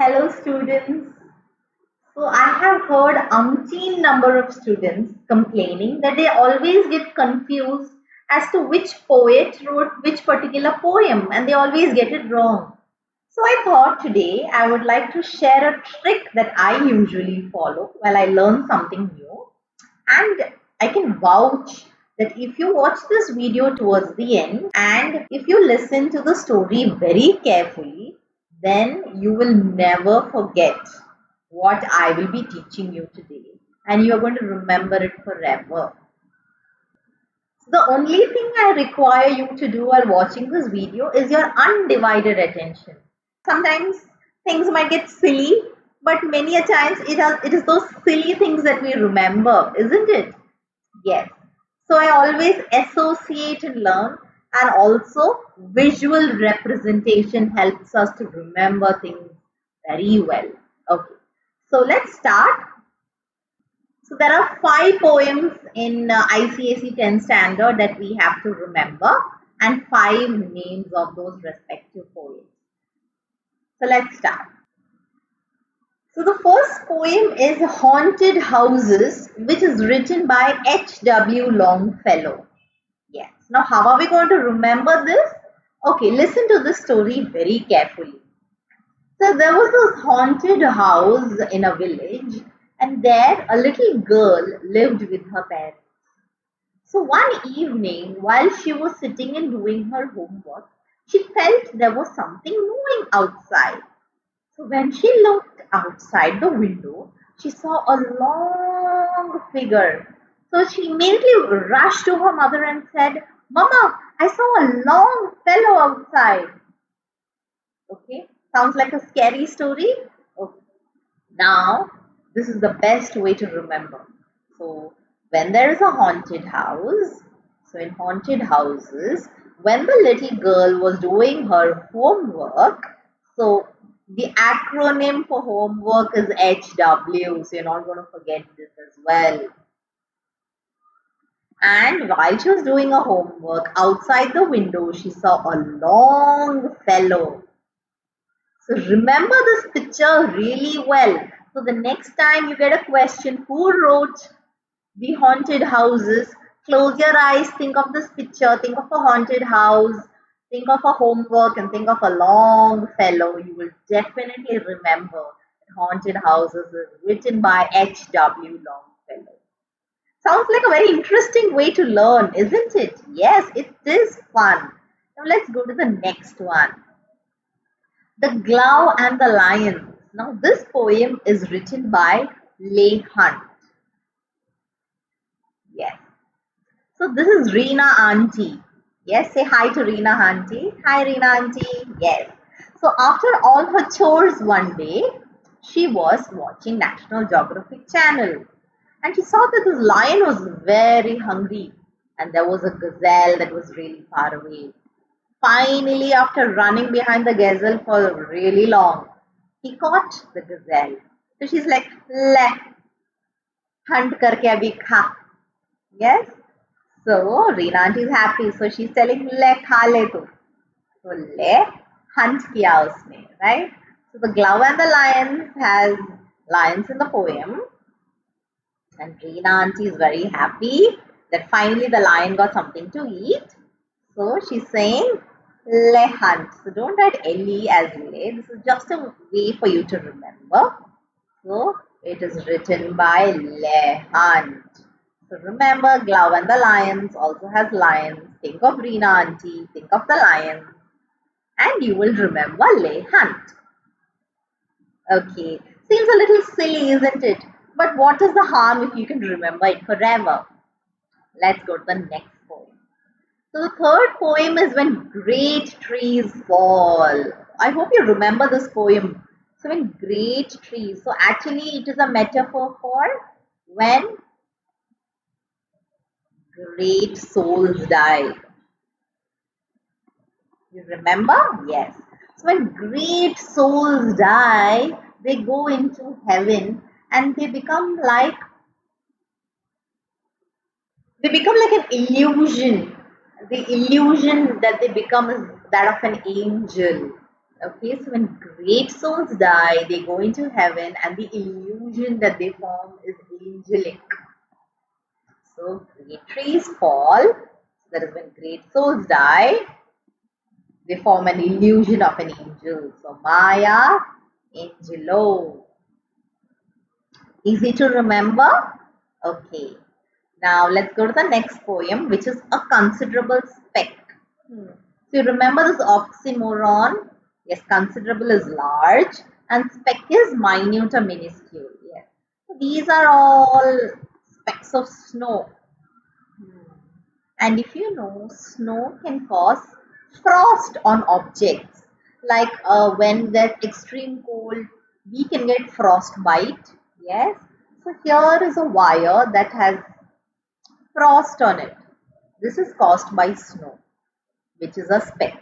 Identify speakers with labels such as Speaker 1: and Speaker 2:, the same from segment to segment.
Speaker 1: Hello students. So I have heard umpteen number of students complaining that they always get confused as to which poet wrote which particular poem and they always get it wrong. So I thought today I would like to share a trick that I usually follow while I learn something new, and I can vouch that if you watch this video towards the end and if you listen to the story very carefully, then you will never forget what I will be teaching you today, and you are going to remember it forever. The only thing I require you to do while watching this video is your undivided attention. Sometimes things might get silly, but many a times it is those silly things that we remember, isn't it? Yes. So I always associate and learn, and also visual representation helps us to remember things very well. Okay. So let's start. So there are 5 poems in ICSE 10 standard that we have to remember, and 5 names of those respective poems. So let's start. So the first poem is Haunted Houses, which is written by H.W. Longfellow. Yes. Now how are we going to remember this? Okay, listen to this story very carefully. So there was this haunted house in a village, and there a little girl lived with her parents. So one evening, while she was sitting and doing her homework, she felt there was something moving outside. So when she looked outside the window, she saw a long figure. So she immediately rushed to her mother and said, "Mama, I saw a long fellow outside." Okay, sounds like a scary story. Okay. Now, this is the best way to remember. So, when there is a haunted house, so in haunted houses, when the little girl was doing her homework, so the acronym for homework is HW, so you're not going to forget this as well. And while she was doing her homework, outside the window, she saw a long fellow. So remember this picture really well. So the next time you get a question, who wrote the haunted houses? Close your eyes, think of this picture, think of a haunted house, think of a homework, and think of a long fellow. You will definitely remember that Haunted Houses is written by H.W. Longfellow. Sounds like a very interesting way to learn, isn't it? Yes, it is fun. Now let's go to the next one. The Glove and the Lion. Now this poem is written by Leigh Hunt. Yes. So this is Reena Auntie. Yes, say hi to Reena Auntie. Hi Reena Auntie. Yes. So after all her chores one day, she was watching National Geographic Channel, and she saw that this lion was very hungry, and there was a gazelle that was really far away. Finally, after running behind the gazelle for really long, he caught the gazelle. So she's like, "Le, hunt karke abhi kha." Yes. So Reena auntie is happy. So she's telling, "Le, kha le tu." So le, hunt kiya usne, right? So the Glove and the Lion has lions in the poem, and Reena auntie is very happy that finally the lion got something to eat. So she's saying, "Le hunt." So don't write L-E as le. This is just a way for you to remember. So it is written by Le Hunt. So remember, Glove and the Lions also has lions. Think of Reena auntie, think of the lions, and you will remember Le Hunt. Okay, seems a little silly, isn't it? But what is the harm if you can remember it forever? Let's go to the next poem. So the third poem is When Great Trees Fall. I hope you remember this poem. So when great trees, so actually it is a metaphor for when great souls die. You remember? Yes. So when great souls die, they go into heaven and they become like an illusion. The illusion that they become is that of an angel. Okay, so when great souls die, they go into heaven and the illusion that they form is angelic. So great trees fall, that is when great souls die, they form an illusion of an angel. So Maya, Angelo. Easy to remember? Okay. Now let's go to the next poem, which is A Considerable Speck. So you remember this oxymoron? Yes, considerable is large and speck is minute or minuscule. Yes. So these are all specks of snow. And if you know, snow can cause frost on objects. Like when there's extreme cold, we can get frostbite. Yes. So here is a wire that has frost on it. This is caused by snow, which is a speck.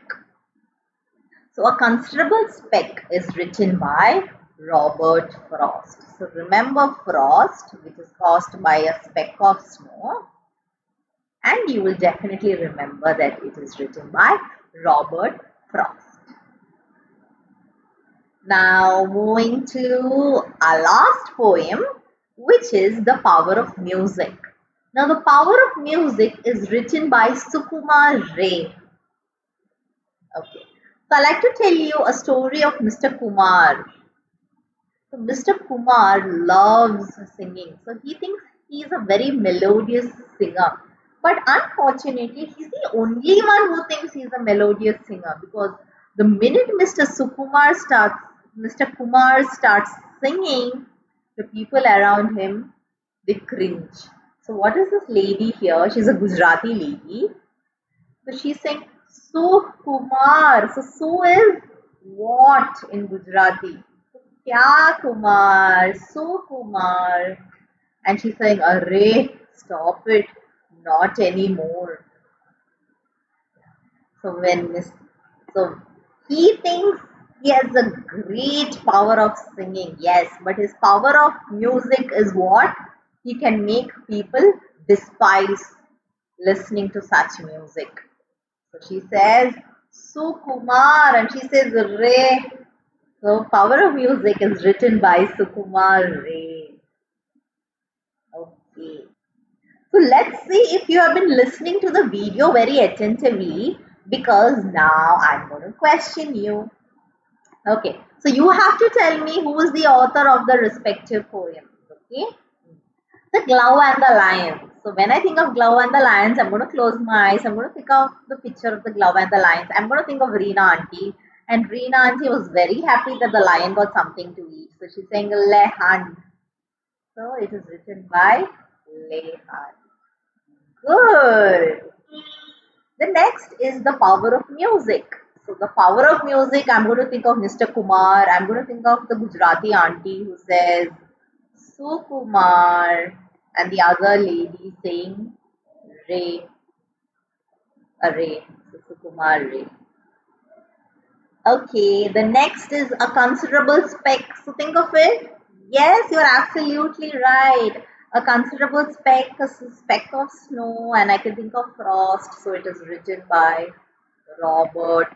Speaker 1: So a considerable speck is written by Robert Frost. So remember frost, which is caused by a speck of snow. And you will definitely remember that it is written by Robert Frost. Now moving to our last poem, which is The Power of Music. Now the power of music is written by Sukumar Ray. Okay. So I like to tell you a story of Mr. Kumar. So Mr. Kumar loves singing. So he thinks he is a very melodious singer. But unfortunately, he's the only one who thinks he's a melodious singer, because the minute Mr. Kumar starts singing, the people around him, they cringe. So what is this lady here? She's a Gujarati lady. So she's saying, So Kumar. So Su is what in Gujarati? Kya Kumar? So Kumar. And she's saying, Array, stop it. Not anymore. So so he thinks he has a great power of singing. Yes, but his power of music is what? He can make people despise listening to such music. So she says, Sukumar, and she says, Ray. So, Power of Music is written by Sukumar Ray. Okay. So, let's see if you have been listening to the video very attentively, because now I'm going to question you. Okay. So, you have to tell me who is the author of the respective poems. Okay. The Glove and the Lions. So when I think of Glove and the Lions, I'm going to close my eyes. I'm going to think of the picture of the Glove and the Lions. I'm going to think of Reena Auntie. And Reena Auntie was very happy that the lion got something to eat. So she's saying Le Hunt. So it is written by Le Hunt. Good. The next is the power of music. So the power of music, I'm going to think of Mr. Kumar. I'm going to think of the Gujarati auntie who says, Sukumar, and the other lady saying Ray, Ray, Sukumar Ray. Okay, the next is a considerable speck. So think of it. Yes, you're absolutely right. A considerable speck, a speck of snow, and I can think of frost. So it is written by Robert.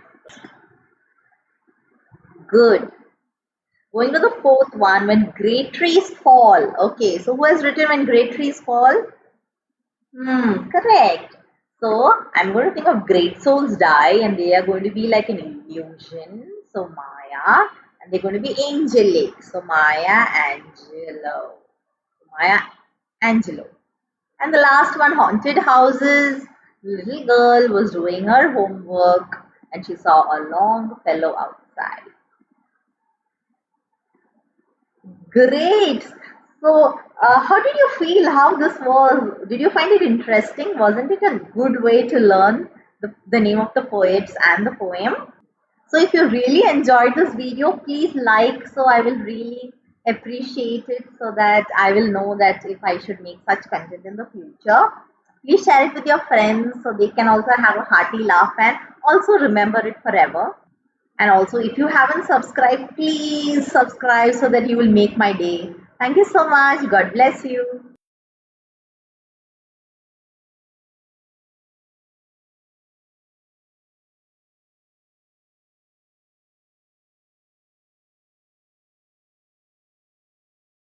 Speaker 1: Good. Going to the fourth one, when great trees fall. Okay, so who has written when great trees fall? Correct. So I'm going to think of great souls die and they are going to be like an illusion. So Maya, and they're going to be angelic. So Maya Angelo. Maya Angelo. And the last one, haunted houses. Little girl was doing her homework and she saw a long fellow outside. Great. So, how did you feel? How this was? Did you find it interesting? Wasn't it a good way to learn the name of the poets and the poem? So, if you really enjoyed this video, please like. So, I will really appreciate it so that I will know that if I should make such content in the future. Please share it with your friends so they can also have a hearty laugh and also remember it forever. And also, if you haven't subscribed, please subscribe so that you will make my day. Thank you so much. God bless you.